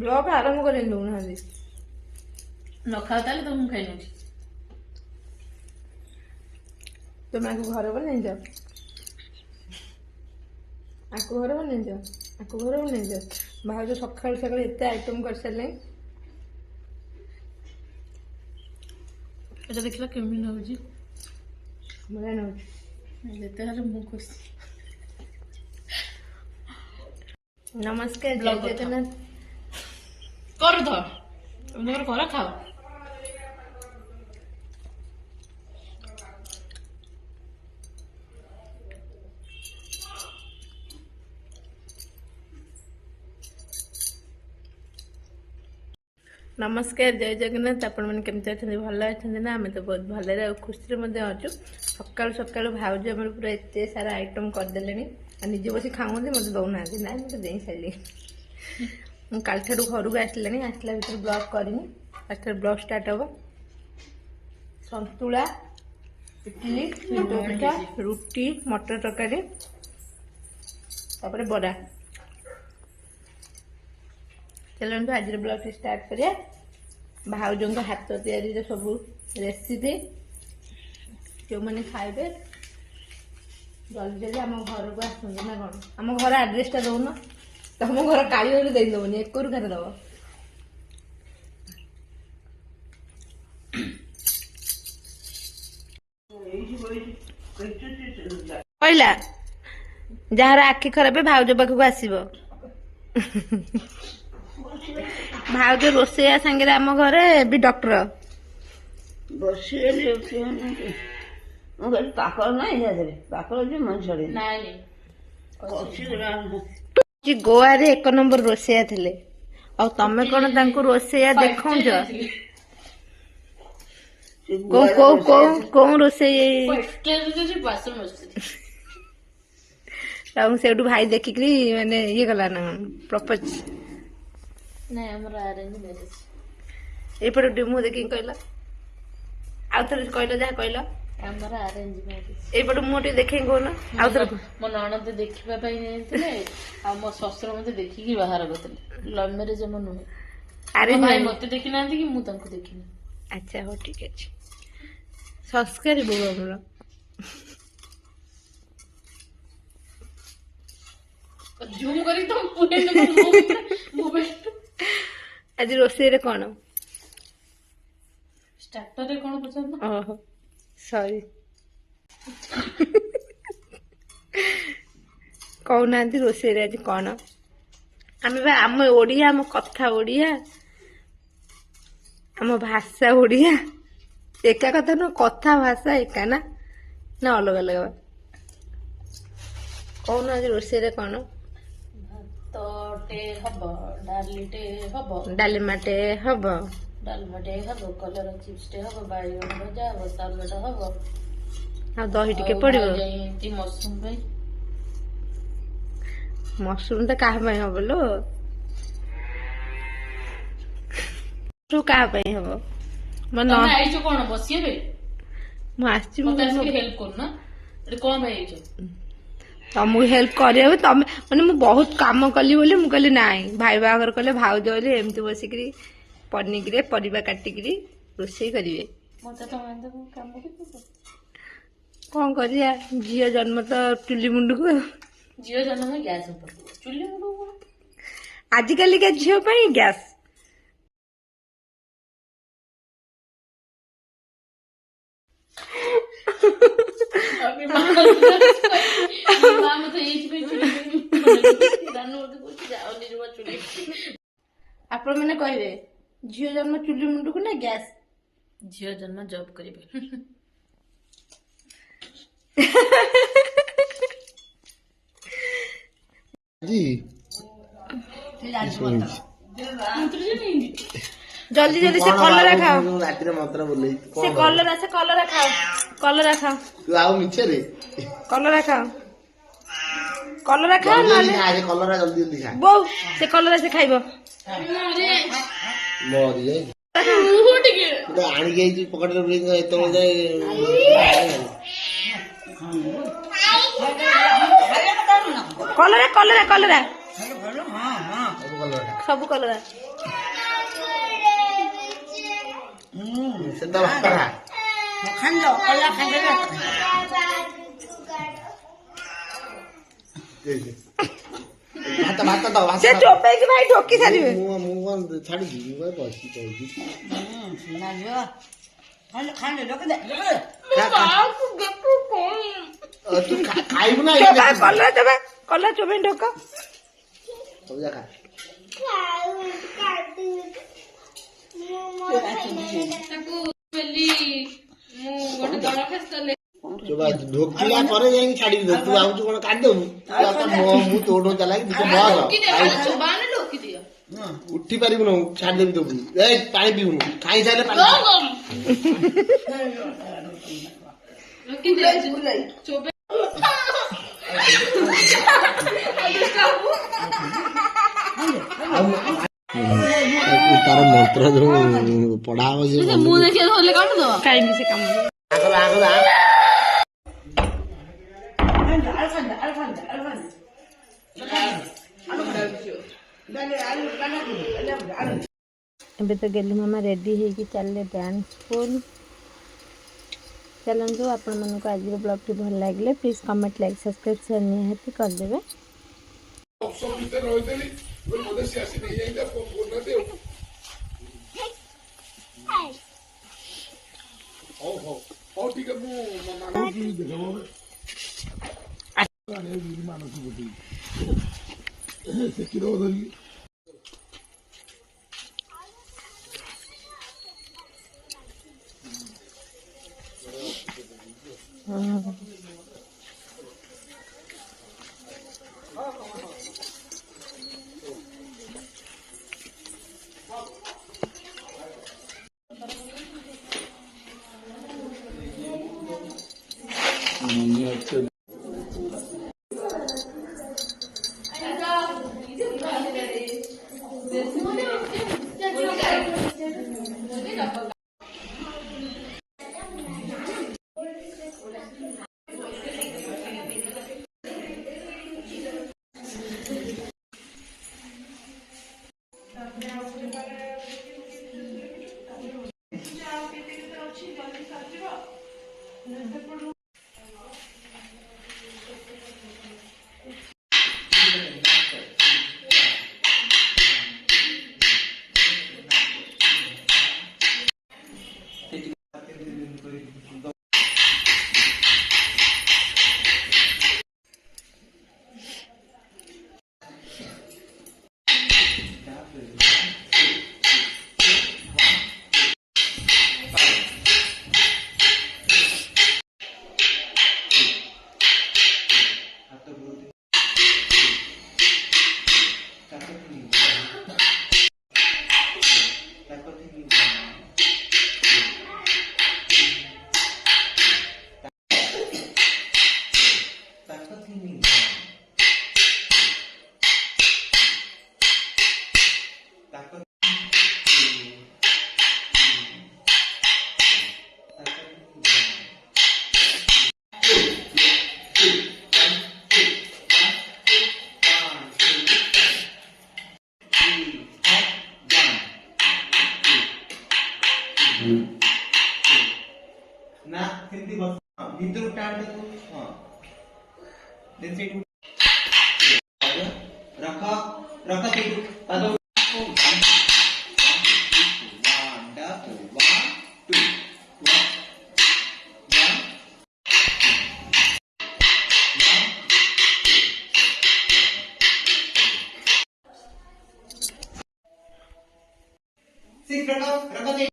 Blog ଆରମ୍ଭ କରି ଦଉନାହାନ୍ତି। ନ ଖାଅ ତାହେଲେ ତ ମୁଁ ଖାଇନଉଛି। ତମେ ଆକୁ ଘରେ ବନେଇଛ? ଆକୁ ଘରେ ବନେଇଛ? ଆକୁ ଘରେ ବନେଇଛ? ଭାଉଜ ସକାଳୁ ସକାଳୁ ଏତେ ଆଇଟମ କରିସାରିଲେଣି। ଏଟା ଦେଖିଲା କେମିତି ହଉଛି। ବଢିଆ ନଉଛି। ଯେତେ ହେଲେ ମୁଁ ଖୁସି। ନମସ୍କାର, ବ୍ଲଗ ଜୟ କଥା ଜଗନ୍ନାଥ। କରୁଥ ତମର କର ଖାଅ। ନମସ୍କାର, ଜୟ ଜଗନ୍ନାଥ। ଆପଣମାନେ କେମିତି ଅଛନ୍ତି? ଭଲ ଅଛନ୍ତି ନା? ଆମେ ତ ବହୁତ ଭଲରେ ଆଉ ଖୁସିରେ ମଧ୍ୟ ଅଛୁ। ସକାଳୁ ସକାଳୁ ଭାଉଜ ଆମର ପୁରା ଏତେ ସାରା ଆଇଟମ କରିଦେଲେଣି ଆଉ ନିଜେ ବସି ଖାଉନ୍ତି, ମୋତେ ଦଉନାହାନ୍ତି। ନାଇଁ ମୋତେ ଦେଇ ସାରିଲେଣି। ମୁଁ କାଲିଠାରୁ ଘରକୁ ଆସିଲାଣି, ଆସିଲା ଭିତରେ ବ୍ଲଗ କରିନି। ଆଜିଠାରୁ ବ୍ଲଗ ଷ୍ଟାର୍ଟ ହବ। ସନ୍ତୁଳା, ଇଟିଲି, ଚିତଉ ପିଠା, ରୁଟି, ମଟର ତରକାରୀ, ତାପରେ ବରା। ଚାଲନ୍ତୁ ଆଜିର ବ୍ଲଗଟି ଷ୍ଟାର୍ଟ କରିବା। ଭାଉଜଙ୍କ ହାତ ତିଆରିର ସବୁ ରେସିପି ଯେଉଁମାନେ ଖାଇବେ ଜଲ୍ଦି ଜଲ୍ଦି ଆମ ଘରକୁ ଆସନ୍ତୁ। ନା କ'ଣ? ଆମ ଘର ଆଡ୍ରେସଟା ଦଉନ। ତମ ଘର କାଳିଆରେ ଦେଇଦେବନି, ଏକରୁ ଘରେ ଦବ। କହିଲା ଯାହାର ଆଖି ଖରାପ ଭାଉଜ ପାଖକୁ ଆସିବ। ଭାଉଜ ରୋଷେଇଆ ସାଙ୍ଗରେ ଆମ ଘରେ ବି ଡକ୍ଟର। ବସିଗଲି ଉଠିବନି। ମୁଁ କହିଲି ପାକଳ ନାହିଁ ସେଥିରେ, ପାକଳ ଯେ ମଣିଷରେ ନାଇଁ ଗୋଆରେ 1 ନମ୍ବର ରୋଷେଇଆ ଥିଲେ। ଆଉ ତମେ କଣ ତାଙ୍କୁ ରୋଷେଇଆ ଦେଖଉଛ? କୋଉ ରୋଷେଇ? ଆଉ ସେଇଠୁ ଭାଇ ଦେଖିକିରି ମାନେ ଇଏ କଲା ନା ପ୍ରପୋଜ? ନାଇଁ ଆମର ଆରେଞ୍ଜ ମ୍ୟାରେଜ। ଏଇପଟେ ଟିକେ ମୁହଁ ଦେଖିକି କହିଲ, ଆଉ ଥରେ କହିଲ, ଯାହା କହିଲ। ଆମର ଆରେଞ୍ଜ ମ୍ୟାରେଜ। ଏଇପଟେ ମୁହଁ ଟିକେ ଦେଖେଇକି କହୁନ, ଆଉ ଥରେ। ମୋ ନଣନ୍ଦ ଦେଖିବା ପାଇଁ ଯାଇଥିଲେ ଆଉ ମୋ ଶ୍ୱଶୁର ମତେ ଦେଖିକି ବାହାର କରିଥିଲେ। ଲଭ୍ ମ୍ୟାରେଜ ଆମ ନୁହେଁ। ମୋ ଭାଇ ମତେ ଦେଖିନାହାନ୍ତି କି ମୁଁ ତାଙ୍କୁ ଦେଖିନି। ଆଚ୍ଛା, ହଉ ଠିକ ଅଛି। ସଂସ୍କାରୀ ବୋହୁ ଆମର। ଝୁମ୍ କରିକି ତ ଆଜି ରୋଷେଇରେ କଣ? ଷ୍ଟାର୍ଟରରେ କଣ ପଚାରୁନ? ଓହୋ ସରି। କହୁନାହାନ୍ତି ରୋଷେଇରେ ଆଜି କଣ? ଆମେ ବା ଆମ ଓଡ଼ିଆ, ଆମ କଥା ଓଡ଼ିଆ, ଆମ ଭାଷା ଓଡ଼ିଆ। ଏକା କଥା ନୁହଁ, କଥା ଭାଷା ଏକା ନା ଅଲଗା ଅଲଗା? କହୁନ ଆଜି ରୋଷେଇରେ କଣ? ଭାତଟେ ହବ, ଡାଲିଟେ ହବ, ଡାଲିମାଟେ ହବ, ଡାଲମାଟେ ହବ, କଲରା ଚିପ୍ସଟେ ହବ, ବାଇଗଣ ଭଜା ହବ, ସାଲଡ ହବ, ଆଉ ଦହି ଟିକେ ଆଉ ପଡିବ। ଭାଇ ଯାଇନ୍ତି ମସରୁମ ପାଇଁ। ମସରୁମ ଟା କାହା ପାଇଁ ହବ ଲୋ? କାହା ପାଇଁ ହବ? ତମେ ଆଇଛ କଣ ବସିବା ପାଇଁ? ମୁଁ ଆସିଛି, ମତେ ଆସିକି ହେଲ୍ପ କରୁନ। ଏଠି କଣ ପାଇଁ ଆଇଛ? ତମକୁ ହେଲ୍ପ କରିବାକୁ ତମେ ମାନେ ମୁଁ ବହୁତ କାମ କଲି ବୋଲି ମୁଁ କହିଲି ନାଇଁ, ଭାଇ ବାହାଘର କଲେ ଭାଉଜ ବୋଲି ଏମିତି ବସିକିରି ପନିକିରେ ପରିବା କାଟିକିରି ରୋଷେଇ କରିବେ। ମତେ ତମେ କାମ କରିବ। କଣ କରିବା, ଝିଅ ଜନ୍ମ ତ ଚୁଲି ମୁଣ୍ଡକୁ। ଝିଅ ଜନ୍ମ ଗ୍ୟାସ ଉପରେ, ଚୁଲି ମୁଣ୍ଡକୁ। ଆଜିକାଲିକା ଝିଅ ପାଇଁ ଗ୍ୟାସ। ଆପଣ ମାନେ କହିବେ ଝିଅ ଜନ୍ମ ଚୁଲି ମୁଣ୍ଡକୁ ନା ଗ୍ୟାସ? ଝିଅ ଜନ୍ମ ଜବ୍ କରିବେ। ଜଲ୍ଦି ଜଲ୍ଦି ସେ କଲରା ଖାଅ, ରାତିରେ ମନ୍ତ୍ର ବୁଲେଇ ସେ କଲରା ଖାଅ, କଲରା ଖାଅ, ଆଉ ମିଛରେ କଲରା ଖାଅ, କଲରା ଖାଅ। ନହେଲେ କଲରା ଜଲ୍ଦି ଜଲ୍ଦି ଖା। ବୋଉ ସେ କଲରା ସେ ଖାଇବ। ଆଣିକି ହେଇଛି ପକେଟରେ ଏତେବେଳେ ଯାଏ। କଲରା କଲରା କଲରା ଭଲ ହଁ ହଁ ସବୁ କଲର ସବୁ କଲରା ସେ ତ ବାପା ଖାଣ୍ଡ କଲା ଖାଣ୍ଡ ଭାତ ଭାତ ଦବ ଭାତ ସେ ଦବ। ଚୋପେଇକି ଭାଇ ଢୋକି ସାରିବେ ମୁଁ କଣ ଛାଡିଛି ମୁଁ କଣ ବସି କହୁଛି ସୁନା ଝିଅ ଖାଣ୍ଡ ଖାଣ୍ଡ ରଖିଦେ ରଖିଦେ ତୁ ଖାଇବୁ ନା ଚୋପା କଲରା ଚୋପେଇ ଢୋକ ସବୁ ଯା ଖା ତାକୁ ବେଲି ମୁଁ ଗୋଟେ ଦରଖାସ୍ତ ଢୋକିଲା ପରେ ଯାଇକି ଛାଡିବି ତୁ ଭାବୁଛୁ କଣ କାଟିଦବୁ ମୁଁ ତୋ ଚାଲାକି ଟିକେ ବସ ଉଠି ପାରିବୁନୁ ଛାଡିଦେବି ତୋ ଏଇ ପାଣି ପିଇବୁନୁ ଖାଇସାରିଲେ ପାଣି ତାର ମନ୍ତ୍ର ଯୋଉ ପଢା ହବ ମୁଁ ଦେଖିବା ଧରିଲେ କାମ ଦବା କାହିଁକି ସେ କାମ ଏବେ ତ ଗେଲୁ ମାମା ରେଡି ହେଇକି ଚାଲିଲେ ଡ୍ୟାନ୍ସ ସ୍କୁଲ ଚାଲନ୍ତୁ ଆପଣମାନଙ୍କୁ ଆଜିର ବ୍ଲଗ୍ଟି ଭଲ ଲାଗିଲେ please comment like subscribe share ନିହାତି କରିଦେବେ ହଉ ଟିକେ ମୁଁ ସେ କ୍ଷୀର ଧରିକି ନା ସେମିତି ବସ ଭିତରୁ ଟାଣ ହଁ ସେଇଠୁ ରଖ ରଖ ସେଇଠୁ ପାଦ Six, run up,